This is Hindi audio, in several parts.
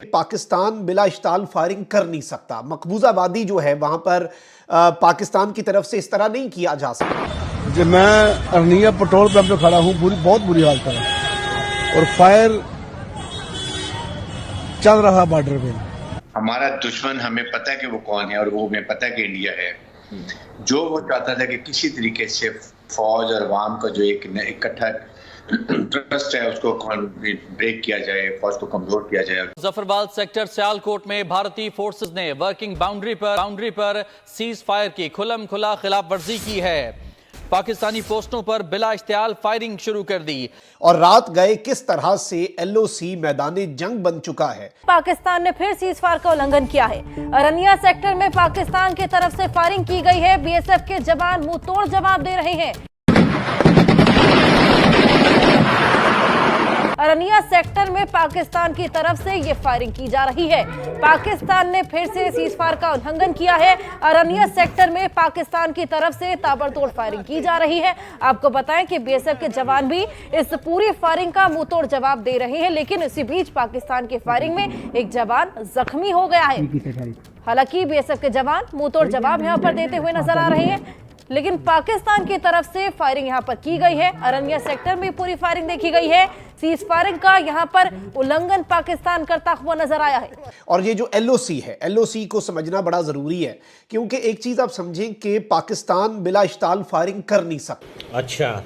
पाकिस्तान बिला इश्ताल फायरिंग कर नहीं सकता। मकबूजा वादी जो है वहां पर पाकिस्तान की तरफ से इस तरह नहीं किया जा सकता। जब मैं अरनिया पेट्रोल पंप पे खड़ा हूँ, बहुत बुरी हालत है और फायर चल रहा बॉर्डर पे। हमारा दुश्मन हमें पता है कि वो कौन है और वो हमें पता है कि इंडिया है। जो वो चाहता था कि किसी तरीके से फौज और अवाम का जो एक इकट्ठा ट्रस्ट है उसको ब्रेक किया जाए, फौज को कमजोर किया जाए। जफरवाल सेक्टर सियालकोट में भारतीय फोर्सेस ने वर्किंग बाउंड्री पर सीज फायर की खुलम खुला खिलाफ वर्जी की है। पाकिस्तानी पोस्टों पर बिला इश्तियाल फायरिंग शुरू कर दी। और रात गए किस तरह से एलओसी मैदानी जंग बन चुका है। पाकिस्तान ने फिर सीज फायर का उल्लंघन किया है। अरनिया सेक्टर में पाकिस्तान की तरफ से फायरिंग की गई है। बीएसएफ के जवान मुंह तोड़ जवाब दे रहे हैं। अरनिया सेक्टर में पाकिस्तान की तरफ से ये फायरिंग की जा रही है। पाकिस्तान ने फिर से सीज फायर का उल्लंघन किया है। अरनिया सेक्टर में पाकिस्तान की तरफ से ताबड़तोड़ फायरिंग की जा रही है। आपको बताएं कि बीएसएफ के जवान भी इस पूरी फायरिंग का मुंहतोड़ जवाब दे रहे हैं, लेकिन इसी बीच पाकिस्तान की फायरिंग में एक जवान जख्मी हो गया है। हालांकि बीएसएफ के जवान मुंहतोड़ जवाब यहां पर देते हुए नजर आ रहे हैं, लेकिन पाकिस्तान की तरफ से फायरिंग यहां पर की गई है। अरनिया सेक्टर में पूरी फायरिंग देखी गई है। सीज फायरिंग का यहां पर उल्लंघन पाकिस्तान करता हुआ नजर आया है। और ये जो एलओसी है, एलओसी को समझना बड़ा जरूरी है, क्योंकि एक चीज आप समझें कि पाकिस्तान बिला इश्ताल फायरिंग कर नहीं सकता। अच्छा,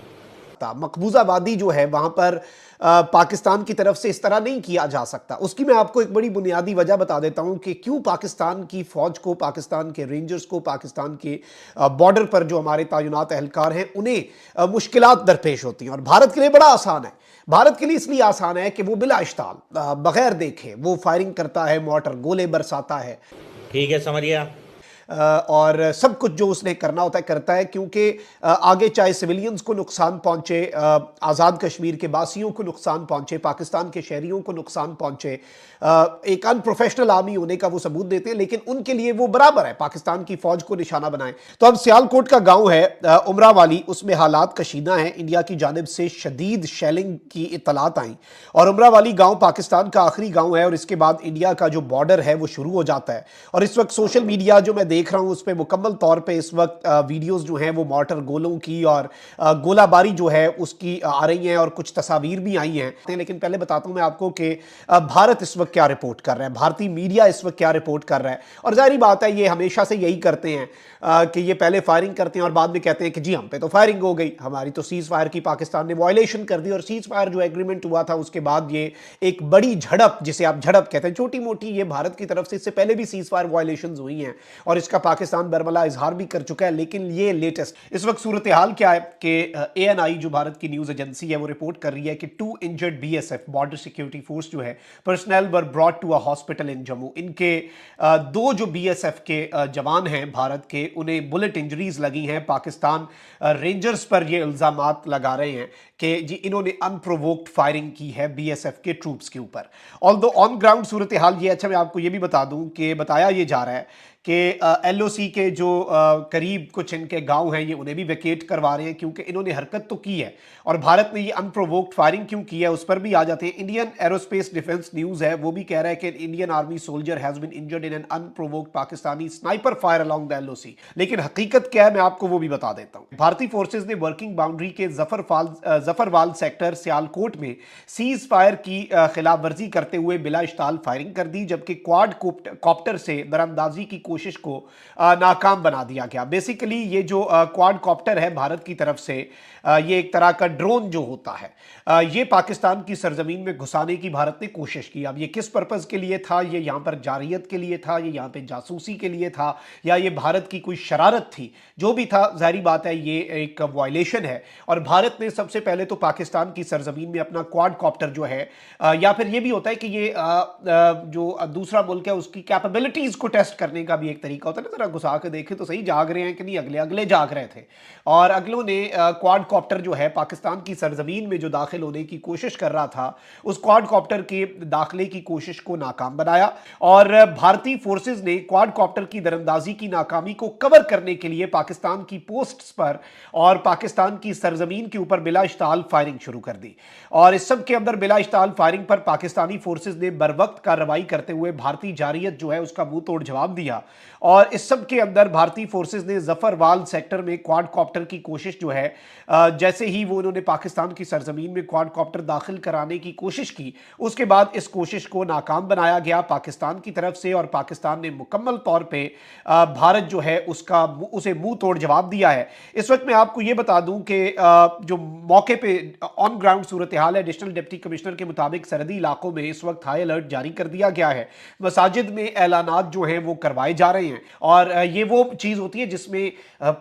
मकबूजा वादी जो है वहां पर पाकिस्तान की तरफ से इस तरह नहीं किया जा सकता। उसकी मैं आपको एक बड़ी बुनियादी वजह बता देता हूं कि क्यों पाकिस्तान की फौज को, पाकिस्तान के रेंजर्स को, पाकिस्तान के बॉर्डर पर जो हमारे तैनात एहलकार हैं उन्हें मुश्किलात दरपेश होती हैं। और भारत के लिए बड़ा आसान है। भारत के लिए इसलिए आसान है कि वो बिला इश्ताल बगैर देखे वो फायरिंग करता है, मोर्टर गोले बरसाता है। ठीक है, समझ गया। और सब कुछ जो उसने करना होता है करता है, क्योंकि आगे चाहे सिविलियंस को नुकसान पहुंचे, आज़ाद कश्मीर के बासियों को नुकसान पहुंचे, पाकिस्तान के शहरियों को नुकसान पहुंचे, एक अनप्रोफेशनल आर्मी होने का वो सबूत देते हैं, लेकिन उनके लिए वो बराबर है पाकिस्तान की फौज को निशाना बनाए। तो अब सियालकोट का गांव है उमरा वाली, उसमें हालात कशीदा हैं। इंडिया की जानिब से शदीद शेलिंग की इत्तलात आई और उमरा वाली गांव पाकिस्तान का आखिरी गांव है और इसके बाद इंडिया का जो बॉर्डर है वो शुरू हो जाता है। और इस वक्त सोशल मीडिया जो मैं देख रहा हूं उस पर मुकम्मल तौर पे इस वक्त वीडियोस जो हैं वो मोर्टर गोलों की और गोलाबारी जो है उसकी आ रही हैं और कुछ तस्वीर भी आई हैं। लेकिन पहले बताता हूं मैं आपको कि भारत इस वक्त क्या रिपोर्ट कर रहा है, भारतीय मीडिया इस वक्त क्या रिपोर्ट कर रहा है। और जाहिर बात है ये हमेशा से यही करते हैं कि ये पहले फायरिंग करते हैं और बाद में कहते हैं कि जी हम पे तो फायरिंग हो गई, हमारी तो सीज फायर की पाकिस्तान ने वायलेशन कर दी। और सीज फायर जो एग्रीमेंट हुआ था उसके बाद ये एक बड़ी झड़प, जिसे आप झड़प कहते हैं, छोटी मोटी, ये भारत की तरफ से इससे पहले भी सीज फायर वायलेशन हुई हैं और इसका पाकिस्तान बरमला इजहार भी कर चुका है। लेकिन ये लेटेस्ट इस वक्त सूरत हाल क्या है कि ANI जो भारत की न्यूज एजेंसी है वो रिपोर्ट कर रही है कि 2 injured BSF border security force जो है personal were brought to a hospital in Jammu. इनके 2 जो BSF के जवान हैं भारत के, उन्हें बुलेट इंजरीज लगी हैं। पाकिस्तान रेंजर्स पर ये इल्जामात लगा रहे हैं कि जी इन्होंने अनप्रोवोक्ड फायरिंग की है BSF के ट्रूप्स के ऊपर। ऑल्दो ऑन ग्राउंड सूरत हाल ये, अच्छा मैं आपको ये भी बता दूं कि बताया ये जा रहा है कि LOC के जो करीब कुछ इनके गांव हैं ये उन्हें भी वैकेट करवा रहे हैं, क्योंकि इन्होंने हरकत तो की है। और भारत ने ये अनप्रोवोक्ड फायरिंग क्यों की है उस पर भी आ जाते हैं। इंडियन एरोस्पेस डिफेंस न्यूज़ है वो भी कह रहा है कि Indian army soldier has been injured in an unprovoked Pakistani sniper fire along the LOC। लेकिन हकीकत क्या है मैं आपको वो भी बता देता हूँ। भारतीय फोर्सेज ने वर्किंग बाउंड्री के जफरवाल सेक्टर सियालकोट में सीज फायर की खिलाफ वर्जी करते हुए बिला इश्ताल फायरिंग कर दी, जबकि क्वाड कॉप्टर से दरअंदाजी की कोशिश को नाकाम बना दिया गया। बेसिकली ये जो क्वाड कॉप्टर है भारत की तरफ से, ये एक तरह का ड्रोन जो होता है, ये पाकिस्तान की सरजमीन में घुसाने की भारत ने कोशिश की। अब ये किस पर्पस के लिए था, ये यहाँ पर जारियत के लिए था, ये यहाँ पे जासूसी के लिए था, या ये भारत की कोई शरारत थी, जो भी था जाहिर बात है ये एक वायलेशन है। और भारत ने सबसे पहले तो पाकिस्तान की सरजमीन में अपना क्वाड कॉप्टर जो है, या फिर ये भी होता है कि ये जो दूसरा मुल्क है उसकी कैपेबिलिटीज को टेस्ट करने का भी एक तरीका होता है ना, जरा घुसा के देखें तो सही जाग रहे हैं कि नहीं, अगले अगले जाग रहे थे। और अगलों ने क्वाड कॉप्टर जो है पाकिस्तान की सरजमीन में जो दाखिल होने की कोशिश कर रहा था, उस क्वाड कॉप्टर के दाखिले की कोशिश को नाकाम बनाया। और भारतीय फोर्सेज ने क्वाड कॉप्टर की दरअंदाजी की नाकामी को कवर करने के लिए पाकिस्तान की पोस्ट्स पर और पाकिस्तान की सरजमीन के ऊपर बिला इश्ताल फायरिंग शुरू कर दी। और इस सब के अंदर बिला इश्ताल फायरिंग पर पाकिस्तानी फोर्सेज ने बरवक्त कार्रवाई करते हुए भारतीय जारियत जो है उसका मुंह तोड़ जवाब दिया। और इस सब के अंदर भारतीय फोर्सेज ने जफरवाल सेक्टर में क्वाड कॉप्टर की कोशिश जो है, जैसे ही वो उन्होंने पाकिस्तान की सरजमीन में क्वाड कॉप्टर दाखिल कराने की कोशिश की, उसके बाद इस कोशिश को नाकाम बनाया गया पाकिस्तान की तरफ से। और पाकिस्तान ने मुकम्मल तौर पे भारत जो है उसे मुंह तोड़ जवाब दिया है। इस वक्त मैं आपको ये बता दूं कि जो मौके पे ऑन ग्राउंड सूरत हाल है, एडिशनल डिप्टी कमिश्नर के मुताबिक सरहदी इलाकों में इस वक्त हाई अलर्ट जारी कर दिया गया है। मसाजिद में ऐलानात जो हैं वो करवाए जा रहे हैं। और ये वो चीज़ होती है जिसमें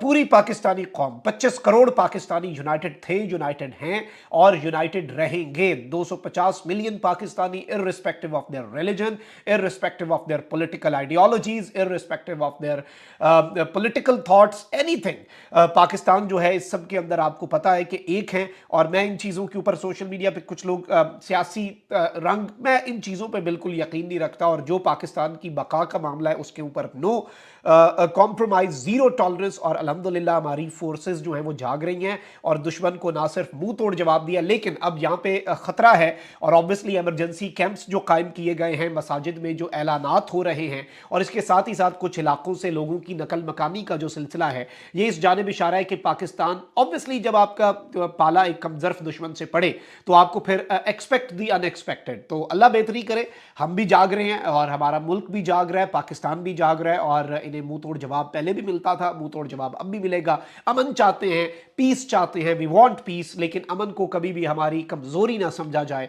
पूरी पाकिस्तानी कौम, 25 करोड़ पाकिस्तानी यूनाइटेड थे, यूनाइटेड हैं और यूनाइटेड रहेंगे। 250 million Pakistani, irrespective of their religion, irrespective of their political ideologies, irrespective of their political thoughts, anything. Pakistan जो है इस सब के अंदर आपको पता है कि एक है। और मैं इन चीज़ों के ऊपर सोशल मीडिया पे कुछ लोग सियासी रंग, मैं इन चीज़ों पे बिल्कुल यकीन नहीं रखता। और जो पाकिस्तान की बका का मामला है उसके ऊपर नो कॉम्प्रोमाइज, जीरो टॉलरेंस। और अल्हम्दुलिल्लाह हमारी फोर्सेस जो हैं वो जाग रही हैं और दुश्मन को ना सिर्फ मुंह तोड़ जवाब दिया, लेकिन अब यहाँ पे खतरा है। और ऑब्वियसली इमरजेंसी कैंप्स जो कायम किए गए हैं, मसाजिद में जो ऐलानात हो रहे हैं, और इसके साथ ही साथ कुछ इलाकों से लोगों की नकल मकानी का जो सिलसिला है, ये इस जानिब इशारा है कि पाकिस्तान ऑब्वियसली जब आपका पाला एक कमजर्फ दुश्मन से पड़े तो आपको फिर एक्सपेक्ट दी अनएक्सपेक्टेड। तो अल्लाह बेहतरी करे, हम भी जाग रहे हैं और हमारा मुल्क भी जाग रहा है, पाकिस्तान भी जाग रहा है। और इन्हें मुंह तोड़ जवाब पहले भी मिलता था, मुंह तोड़ जवाब अब भी मिलेगा। अमन चाहते हैं, पीस चाहते हैं, वी वांट पीस, लेकिन अमन को कभी भी हमारी कमजोरी ना समझा जाए।